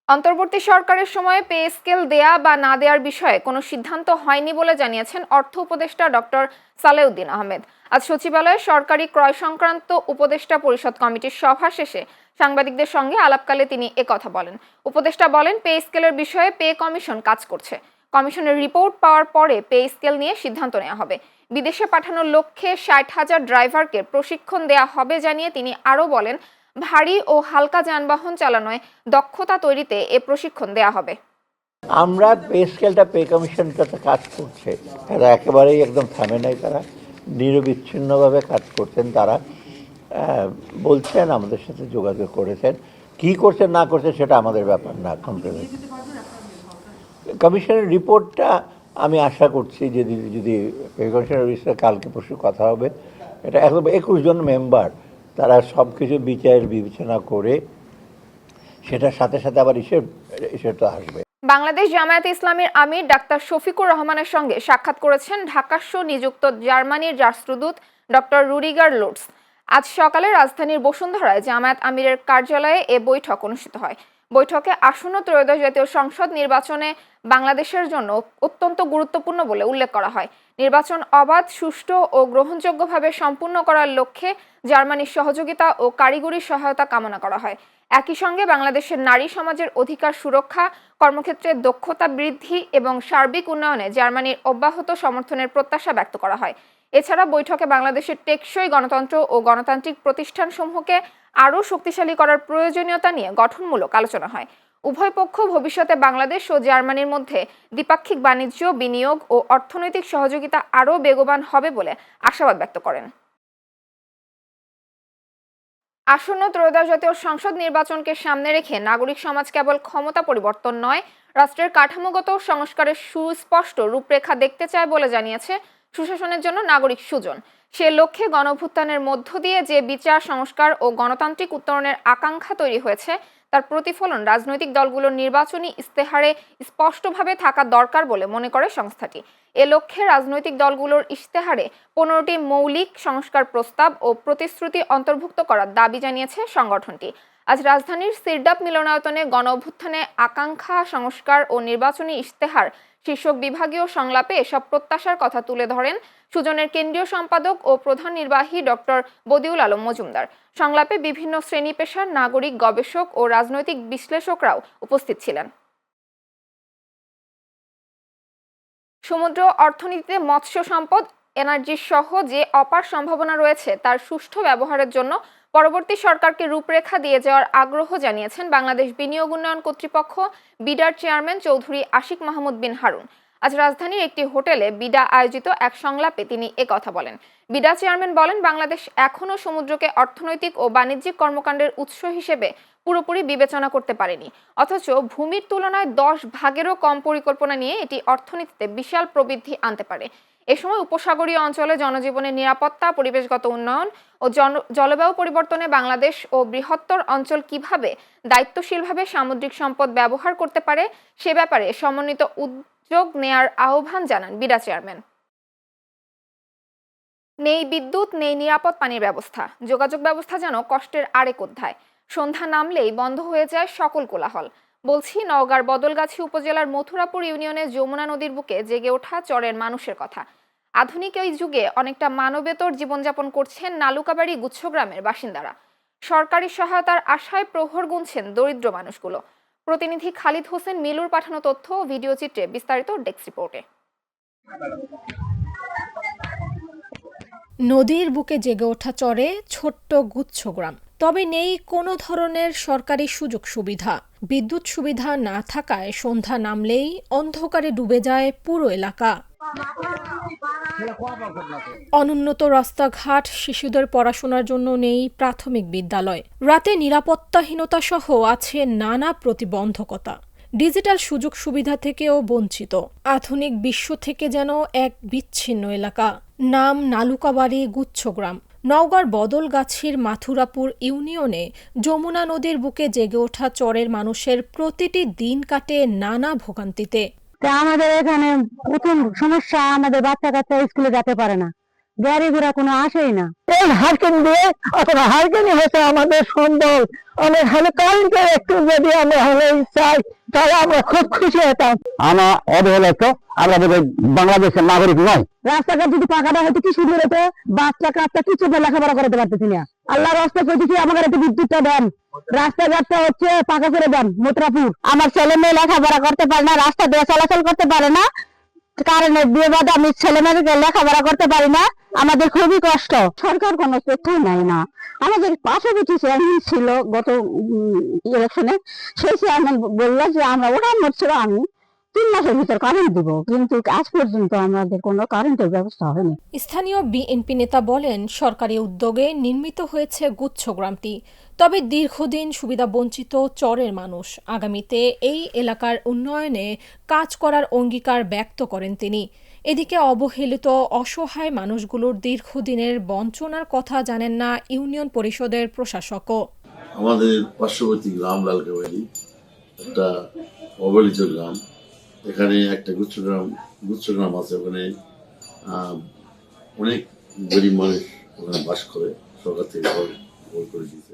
অন্তর্বর্তী সরকারের সময়ে পে স্কেল দেয়া বা না দেওয়ার বিষয়ে কোনো সিদ্ধান্ত হয়নি বলে জানিয়েছেন অর্থ উপদেষ্টা ডক্টর সালেউদ্দিন আহমেদ। আজ সচিবালয়ে সরকারি ক্রয় সংক্রান্ত উপদেষ্টা পরিষদ কমিটির সভা শেষে সাংবাদিকদের সঙ্গে আলাপকালে তিনি একথা বলেন। উপদেষ্টা বলেন, পে স্কেলের বিষয়ে পে কমিশন কাজ করছে। কমিশনের রিপোর্ট পাওয়ার পরে পে স্কেল নিয়ে সিদ্ধান্ত নেওয়া হবে। বিদেশে পাঠানোর লক্ষ্যে 60,000 ড্রাইভারকে প্রশিক্ষণ দেয়া হবে জানিয়ে তিনি আরও বলেন, ভারী ও হালকা যানবাহন চালানোয় দক্ষতা তৈরিতে এ প্রশিক্ষণ দেয়া হবে। আমরা পে স্কেলটা পে কমিশনটাতে কাজ করছে, তারা একেবারেই একদম থামে নাই, তারা নিরবিচ্ছিন্নভাবে কাজ করছেন। তারা বলছেন, আমাদের সাথে যোগাযোগ করেছেন, কি করছেন না করছেন সেটা আমাদের ব্যাপার না। কমিশনের রিপোর্টটা আমি আশা করছি যে যদি পে কমিশনের বিষয়ে কালকে পরশু কথা হবে, এটা একদম 21 জন মেম্বার, তারা সব কিছু বিচার বিবেচনা করে সেটার সাথে সাথে আবার ইস্যুটা আসবে। বাংলাদেশ জামায়াতে ইসলামীর আমির ডাক্তার শফিকুর রহমানের সঙ্গে সাক্ষাৎ করেছেন ঢাকাস্য নিযুক্ত জার্মানির রাষ্ট্রদূত ডক্টর রুডিগার লুটস। আজ সকালে রাজধানীর বসুন্ধরায় জামায়াত আমিরের কার্যালয়ে এ বৈঠক অনুষ্ঠিত হয়। বৈঠকে আসন্ন ত্রয়োদশ জাতীয় সংসদ নির্বাচনে বাংলাদেশের জন্য অত্যন্ত গুরুত্বপূর্ণ বলে উল্লেখ করা হয়। নির্বাচন অবাধ, সুষ্ঠু ও গ্রহণযোগ্যভাবে সম্পূর্ণ করার লক্ষ্যে জার্মানির সহযোগিতা ও কারিগরি সহায়তা কামনা করা হয়। একই সঙ্গে বাংলাদেশের নারী সমাজের অধিকার সুরক্ষা, কর্মক্ষেত্রে দক্ষতা বৃদ্ধি এবং সার্বিক উন্নয়নে জার্মানির অব্যাহত সমর্থনের প্রত্যাশা ব্যক্ত করা হয়। এছাড়া বৈঠকে বাংলাদেশের টেকসই গণতন্ত্র ও গণতান্ত্রিক প্রতিষ্ঠানসমূহকে আরও শক্তিশালী করার প্রয়োজনীয়তা নিয়ে গঠনমূলক আলোচনা হয়। উভয় পক্ষ ভবিষ্যতে বাংলাদেশ ও জার্মানির মধ্যে দ্বিপাক্ষিক বাণিজ্য, বিনিয়োগ ও অর্থনৈতিক সহযোগিতা আরও বেগবান হবে বলে আশাবাদ ব্যক্ত করেন। আসন্ন ত্রয়োদশ জাতীয় সংসদ নির্বাচনকে সামনে রেখে নাগরিক সমাজ কেবল ক্ষমতা পরিবর্তন নয়, রাষ্ট্রের কাঠামোগত সংস্কারের সুস্পষ্ট রূপরেখা দেখতে চায় বলে জানিয়েছে সুশাসনের জন্য নাগরিক সুজন। সে লক্ষ্যে গণঅভ্যুত্থানের মধ্য দিয়ে যে বিচার, সংস্কার ও গণতান্ত্রিক উত্তরণের আকাঙ্ক্ষা তৈরি হয়েছে, তার প্রতিফলন রাজনৈতিক দলগুলোর নির্বাচনী ইস্তেহারে স্পষ্টভাবে থাকা দরকার বলে মনে করে সংস্থাটি। এ লক্ষ্যে রাজনৈতিক দলগুলোর ইশতেহারে 15টি মৌলিক সংস্কার প্রস্তাব ও প্রতিশ্রুতি অন্তর্ভুক্ত করার দাবি জানিয়েছে সংগঠনটি। আজ রাজধানীর সিরডাপ মিলনায়তনে গণঅভ্যুত্থানে আকাঙ্ক্ষা, সংস্কার ও নির্বাচনী ইশতেহার শীর্ষক বিভাগীয় সংলাপে এসব প্রত্যাশার কথা তুলে ধরেন সুজনের কেন্দ্রীয় সম্পাদক ও প্রধান নির্বাহী ডক্টর বদিউল আলম মজুমদার। সংলাপে বিভিন্ন শ্রেণী পেশার নাগরিক, গবেষক ও রাজনৈতিক বিশ্লেষকরাও উপস্থিত ছিলেন। সমুদ্র অর্থনীতিতে মৎস্য সম্পদ, এনার্জি সহ যে অপার সম্ভাবনা রয়েছে তার সুষ্ঠু ব্যবহারের জন্য পরবর্তী সরকারকে রূপরেখা দিয়ে যাওয়ার আগ্রহ জানিয়েছেন বাংলাদেশ বিনিয়োগ উন্নয়ন কর্তৃপক্ষ বিডার চেয়ারম্যান চৌধুরী আশিক মাহমুদ বিন হারুন। আজ রাজধানীর একটি হোটেলে বিডা আয়োজিত এক সংলাপে তিনি একথা বলেন। বিডা চেয়ারম্যান বলেন, বাংলাদেশ এখনও সমুদ্রকে অর্থনৈতিক ও বাণিজ্যিক কর্মকাণ্ডের উৎস হিসেবে পুরোপুরি বিবেচনা করতে পারেনি, অথচ ভূমির তুলনায় 10 ভাগেরও কম পরিকল্পনা নিয়ে এটি অর্থনীতিতে বিশাল প্রবৃদ্ধি আনতে পারে। এ সময় উপসাগরীয় অঞ্চলে জনজীবনের নিরাপত্তা, পরিবেশগত উন্নয়ন ও জলবায়ু পরিবর্তনে বাংলাদেশ ও বৃহত্তর অঞ্চল কিভাবে দায়িত্বশীলভাবে সামুদ্রিক সম্পদ ব্যবহার করতে পারে সে ব্যাপারে সমন্বিত উদ্যোগ নেয়ার আহ্বান জানান বিডা চেয়ারম্যান। নেই বিদ্যুৎ, নেই নিরাপদ পানির ব্যবস্থা, যোগাযোগ ব্যবস্থা যেন কষ্টের আরেক অধ্যায়। সন্ধ্যা নামলেই বন্ধ হয়ে যায় সকল কোলাহল। বলছি নওগাঁর বদলগাছি উপজেলার মথুরাপুর ইউনিয়নে যমুনা নদীর বুকে জেগে ওঠা চরের মানুষের কথা। আধুনিক এই যুগে অনেকটা মানবেতর জীবনযাপন করছেন নালুকাবাড়ি গুচ্ছগ্রামের বাসিন্দারা। সরকারি সহায়তার আশায় প্রহর গুনছেন দরিদ্র মানুষগুলো। প্রতিনিধি খালিদ হোসেন মিলুর পাঠানো তথ্য ও ভিডিও চিত্রে বিস্তারিত ডেস্ক রিপোর্টে। নদীর বুকে জেগে ওঠা চরে ছোট্ট গুচ্ছগ্রাম, তবে নেই কোনো ধরনের সরকারি সুযোগ সুবিধা। বিদ্যুৎ সুবিধা না থাকায় সন্ধ্যা নামলেই অন্ধকারে ডুবে যায় পুরো এলাকা। অনুন্নত রাস্তাঘাট, শিশুদের পড়াশোনার জন্য নেই প্রাথমিক বিদ্যালয়। রাতে নিরাপত্তাহীনতা সহ আছে নানা প্রতিবন্ধকতা। ডিজিটাল সুযোগ সুবিধা থেকেও বঞ্চিত। আধুনিক বিশ্ব থেকে যেন এক বিচ্ছিন্ন এলাকা। নাম নালুকাবাড়ি গুচ্ছগ্রাম। নওগাঁর বদলগাছির মাথুরাপুর ইউনিয়নে যমুনা নদীর বুকে জেগে ওঠা চরের মানুষের প্রতিটি দিন কাটে নানা ভোগান্তিতে। আমাদের এখানে প্রথম সমস্যা, আমাদের বাচ্চা কাচ্চা স্কুলে যেতে পারে না, গাড়ি ঘোড়া কোনো আসেই না। এই হারকেন দিয়ে অথবা হারকেনই হচ্ছে আমাদের সম্বল। আমরা হলে কালকে একটু যদি আমরা হলে চাই তাহলে আমরা খুব খুশি হতাম। আমরা অবহেলিত, আমরা বাংলাদেশের নাগরিক নয়। রাস্তাঘাট যদি পাকাটা হয়তো কি সুন্দর হতো, বাচ্চা কাচ্চা কিছু লেখাপড়া করতে পারতেছি না। আল্লাহ রাস্তা করতেছি, আমাদের একটু বিদ্যুৎটা দেন, রাস্তাঘাটটা হচ্ছে পাকা করে দেন। মথুরাপুর আমার ছেলে মেয়ে লেখাপড়া করতে পারে না, রাস্তা দিয়ে চলাচল করতে পারে না, কারণে বিয়ে বাদে আমি ছেলে মেয়েকে লেখাপড়া করতে পারি না, আমাদের খুবই কষ্ট। সরকার কোনো তথ্যই নাই না। আমাদের পার্শ্ববর্তী চেয়ারম্যান ছিল গত ইলেকশনে, সেই চেয়ারম্যান বললো যে আমরা ওটা ছিল আমি 3 মাসের ভিতর কারেন্ট দিব, কিন্তু আজ পর্যন্ত আমাদের কোনো কারেন্টের ব্যবস্থা হয়নি। স্থানীয় বিএনপি নেতা বলেন, সরকারি উদ্যোগে নির্মিত হয়েছে গুচ্ছগ্রামটি, তবে দীর্ঘদিন সুবিধাবঞ্চিত চরের মানুষ। আগামীতে এই এলাকার উন্নয়নে কাজ করার অঙ্গীকার ব্যক্ত করেন তিনি। এদিকে অবহেলিত অসহায় মানুষগুলোর দীর্ঘদিনের বঞ্চনার কথা জানেন না ইউনিয়ন পরিষদের প্রশাসকও। আমাদের পার্শ্ববর্তী গ্রাম লালকাবাড়ি একটা অবহেলিত গ্রাম। এখানে একটা গুচ্ছগ্রাম আছে। ওখানে অনেক গরিব মানুষ ওখানে বাস করে, সরকার থেকে ঘর করে দিয়েছে।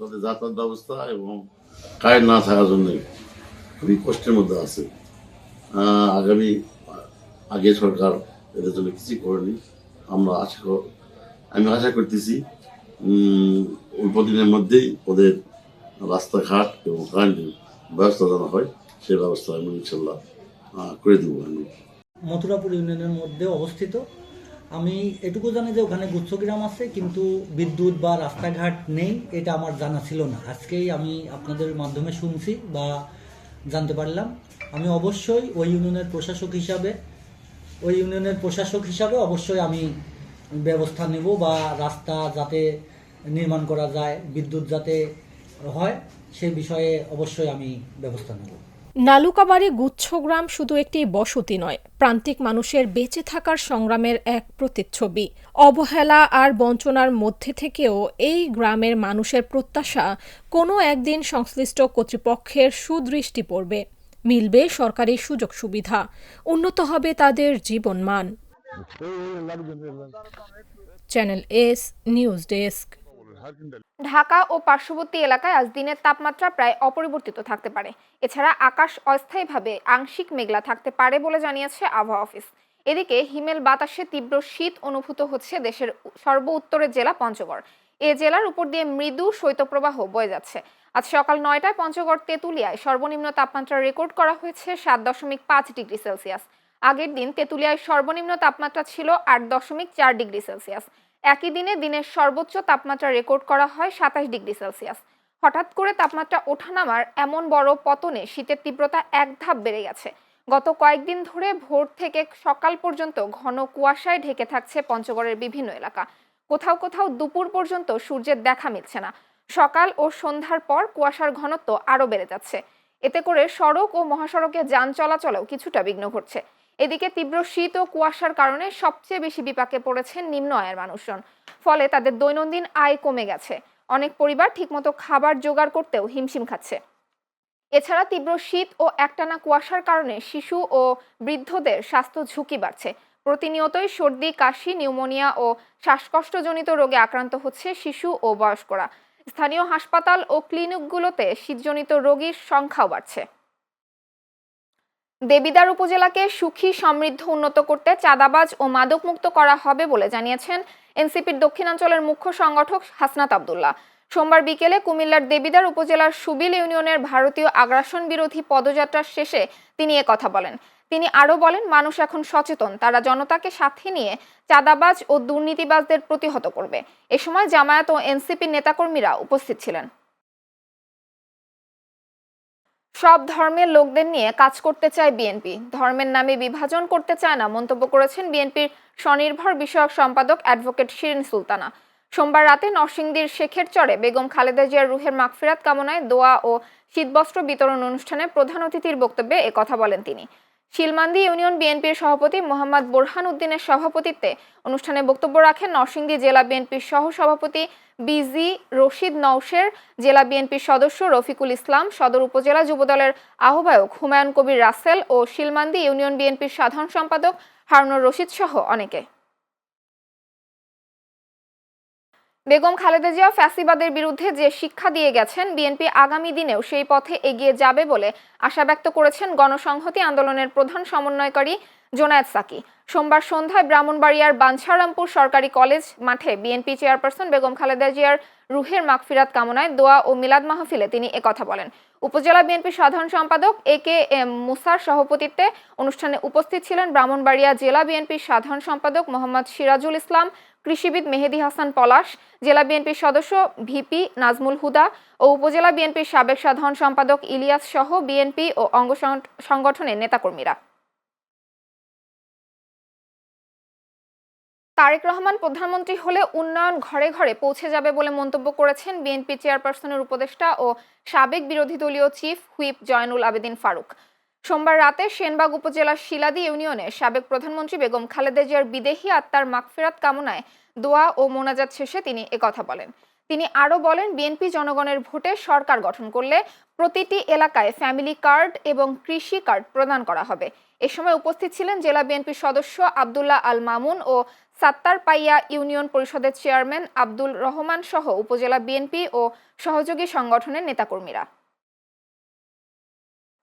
তাদের যাতায়াত ব্যবস্থা এবং কারেন্ট না থাকার জন্য খুবই কষ্টের মধ্যে আছে। আগে সরকার এদের জন্য কিছুই করেনি। আমি আশা করতেছি অল্প দিনের মধ্যেই ওদের রাস্তাঘাট এবং কারেন্টের ব্যবস্থা জানা হয়, সেই ব্যবস্থা আমি ইনশাল্লাহ করে দেবো। আমি মথুরাপুর ইউনিয়নের মধ্যে অবস্থিত। আমি এটুকু জানি যে ওখানে গুচ্ছগ্রাম আছে, কিন্তু বিদ্যুৎ বা রাস্তাঘাট নেই, এটা আমার জানা ছিল না। আজকেই আমি আপনাদের মাধ্যমে শুনছি বা জানতে পারলাম। আমি অবশ্যই ওই ইউনিয়নের প্রশাসক হিসাবে অবশ্যই আমি ব্যবস্থা নেব, বা রাস্তা যাতে নির্মাণ করা যায়, বিদ্যুৎ যাতে হয়, সেই বিষয়ে অবশ্যই আমি ব্যবস্থা নেব। নালুকাবাড়ি গুচ্ছগ্রাম শুধু একটি বসতি নয়, প্রান্তিক মানুষের বেঁচে থাকার সংগ্রামের এক প্রতিচ্ছবি। অবহেলা আর বঞ্চনার মধ্যে থেকেও এই গ্রামের মানুষের প্রত্যাশা কোনো একদিন সংশ্লিষ্ট কর্তৃপক্ষের সুদৃষ্টি পড়বে, মিলবে সরকারি সুযোগ সুবিধা, উন্নত হবে তাদের জীবনমান। Channel S news desk. Dhaka ও পার্শ্ববর্তী এলাকায় আজ দিনের তাপমাত্রা প্রায় অপরিবর্তিত থাকতে পারে। এছাড়া আকাশ অস্থায়ীভাবে আংশিক মেঘলা থাকতে পারে বলে জানিয়েছে আবহাওয়া অফিস। এদিকে হিমেল বাতাসে তীব্র শীত অনুভূত হচ্ছে দেশের সর্ব উত্তরের জেলা পঞ্চগড়। এ জেলার উপর দিয়ে মৃদু শৈত্যপ্রবাহ বয়ে যাচ্ছে। আজ সকাল 9টায় পঞ্চগড় তেঁতুলিয়ায় সর্বনিম্ন তাপমাত্রা রেকর্ড করা হয়েছে 7.5 ডিগ্রি সেলসিয়াস। আগের দিন তেঁতুলিয়ায় সর্বনিম্ন তাপমাত্রা ছিল 8.4 ডিগ্রি সেলসিয়াস। একই দিনে দিনের সর্বোচ্চ তাপমাত্রা রেকর্ড করা হয় 27 ডিগ্রি সেলসিয়াস। হঠাৎ করে তাপমাত্রা ওঠানামার এমন বড় পতনে শীতের তীব্রতা এক ধাপ বেড়ে গেছে। গত কয়েকদিন ধরে ভোর থেকে সকাল পর্যন্ত ঘন কুয়াশায় ঢেকে থাকছে পঞ্চগড়ের বিভিন্ন এলাকা। কোথাও কোথাও দুপুর পর্যন্ত সূর্যের দেখা মিলছে না। সকাল ও সন্ধ্যার পর কুয়াশার ঘনত্ব আরও বেড়ে যাচ্ছে। এতে করে সড়ক ও মহাসড়কে যান চলাচলেও কিছুটা বিঘ্ন ঘটছে। এদিকে তীব্র শীত ও কুয়াশার কারণে সবচেয়ে বেশি বিপাকে পড়েছেন নিম্ন আয়ের মানুষজন। ফলে তাদের দৈনন্দিন আয় কমে গেছে। অনেক পরিবার ঠিকমতো খাবার জোগাড় করতেও হিমশিম খাচ্ছে। এছাড়া তীব্র শীত ও একটানা কুয়াশার কারণে শিশু ও বৃদ্ধদের স্বাস্থ্য ঝুঁকি বাড়ছে। প্রতিনিয়তই সর্দি, কাশি, নিউমোনিয়া ও শ্বাসকষ্টজনিত রোগে আক্রান্ত হচ্ছে শিশু ও বয়স্করা। স্থানীয় হাসপাতাল ও ক্লিনিকগুলোতে শীতজনিত রোগীর সংখ্যাও বাড়ছে। দেবিদ্বার উপজেলাকে সুখী, সমৃদ্ধ, উন্নত করতে চাঁদাবাজ ও মাদকমুক্ত করা হবে বলে জানিয়েছেন এনসিপির দক্ষিণাঞ্চলের মুখ্য সংগঠক হাসনাত আব্দুল্লাহ। সোমবার বিকেলে কুমিল্লার দেবিদ্বার উপজেলার সুবিল ইউনিয়নের ভারতীয় আগ্রাসন বিরোধী পদযাত্রার শেষে তিনি কথা বলেন। তিনি আরও বলেন, মানুষ এখন সচেতন, তারা জনতাকে সাথে নিয়ে চাঁদাবাজ ও দুর্নীতিবাজদের প্রতিহত করবে। এ সময় জামায়াত ও এনসিপির নেতাকর্মীরা উপস্থিত ছিলেন। সব ধর্মের লোকদের নিয়ে কাজ করতে চায় বিএনপি, ধর্মের নামে বিভাজন করতে চায় না মন্তব্য করেছেন বিএনপির স্বনির্ভর বিষয়ক সম্পাদক অ্যাডভোকেট শিরিন সুলতানা। সোমবার রাতে নরসিংদীর শেখেরচরে বেগম খালেদা জিয়ার রুহের মাগফিরাত কামনায় দোয়া ও শীতবস্ত্র বিতরণ অনুষ্ঠানে প্রধান অতিথির বক্তব্যে কথা বলেন তিনি। শিলমান্দি ইউনিয়ন বিএনপির সভাপতি মোহাম্মদ বোরহান উদ্দিনের সভাপতিত্বে অনুষ্ঠানে বক্তব্য রাখেন নরসিংদী জেলা বিএনপির সহ সভাপতি বিজি রশিদ নওশের, জেলা বিএনপির সদস্য রফিকুল ইসলাম, সদর উপজেলা যুবদলের আহ্বায়ক হুমায়ুন কবির রাসেল ও শিলমান্দি ইউনিয়ন বিএনপির সাধারণ সম্পাদক হারুনুর রশিদ সহ অনেকে। বেগম খালেদা জিয়া ফ্যাসিবাদের বিরুদ্ধে যে শিক্ষা দিয়ে গেছেন, বিএনপি আগামী দিনেও সেই পথে এগিয়ে যাবে বলে আশা ব্যক্ত করেছেন গণসংহতি আন্দোলনের প্রধান সমন্বয়কারী জোনায়েদ সাকি। সোমবার সন্ধ্যায় ব্রাহ্মণবাড়িয়ার বাঞ্ছারামপুর সরকারি কলেজ মাঠে বিএনপি চেয়ারপারসন বেগম খালেদা জিয়ার রুহের মাগফিরাত কামনায় দোয়া ও মিলাদ মাহফিলে তিনি একথা বলেন। উপজেলা বিএনপির সাধারণ সম্পাদক AK-M মুসার সভাপতিত্বে অনুষ্ঠানে উপস্থিত ছিলেন ব্রাহ্মণবাড়িয়া জেলা বিএনপির সাধারণ সম্পাদক মোহাম্মদ সিরাজুল ইসলাম, কৃষিবিদ মেহেদী হাসান পলাশ, জেলা বিএনপির সদস্য VP নাজমুল হুদা ও উপজেলা বিএনপির সাবেক সাধারণ সম্পাদক ইলিয়াস সহ বিএনপি ও অঙ্গ সংগঠনের নেতাকর্মীরা। তারেক রহমান প্রধানমন্ত্রী হলে উন্নয়ন ঘরে ঘরে পৌঁছে যাবে বলে মন্তব্য করেছেন বিএনপি চেয়ারপারসনের উপদেষ্টা ও সাবেক বিরোধী দলীয় চিফ হুইপ জয়নুল আবেদিন ফারুক। সোমবার রাতে সেনবাগ উপজেলার শিলাদি ইউনিয়নে সাবেক প্রধানমন্ত্রী বেগম খালেদা জিয়ার বিদেহী আত্মার মাগফিরাত কামনায় দোয়া ও মোনাজাত শেষে তিনি একথা বলেন। তিনি আরও বলেন, বিএনপি জনগণের ভোটে সরকার গঠন করলে প্রতিটি এলাকায় ফ্যামিলি কার্ড এবং কৃষি কার্ড প্রদান করা হবে। এ সময় উপস্থিত ছিলেন জেলা বিএনপির সদস্য আব্দুল্লাহ আল মামুন ও সাত্তারপাইয়া ইউনিয়ন পরিষদের চেয়ারম্যান আব্দুল রহমান সহ উপজেলা বিএনপি ও সহযোগী সংগঠনের নেতাকর্মীরা।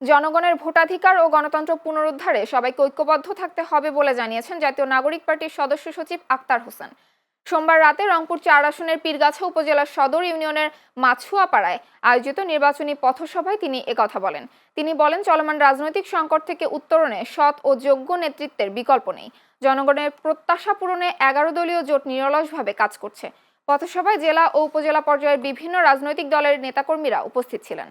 জনগণের ভোটাধিকার ও গণতন্ত্র পুনরুদ্ধারে সবাইকে ঐক্যবদ্ধ থাকতে হবে বলে জানিয়েছেন জাতীয় নাগরিক পার্টির সদস্য সচিব আক্তার হোসেন। সোমবার রাতে রংপুর 4 আসনের পীরগাছা উপজেলার সদর ইউনিয়নের মাছুয়াপাড়ায় আয়োজিত নির্বাচনী পথসভায় তিনি একথা বলেন। তিনি বলেন, চলমান রাজনৈতিক সংকট থেকে উত্তরণে সৎ ও যোগ্য নেতৃত্বের বিকল্প নেই। জনগণের প্রত্যাশা পূরণে 11 দলীয় জোট নিরলসভাবে কাজ করছে। পথসভায় জেলা ও উপজেলা পর্যায়ের বিভিন্ন রাজনৈতিক দলের নেতাকর্মীরা উপস্থিত ছিলেন।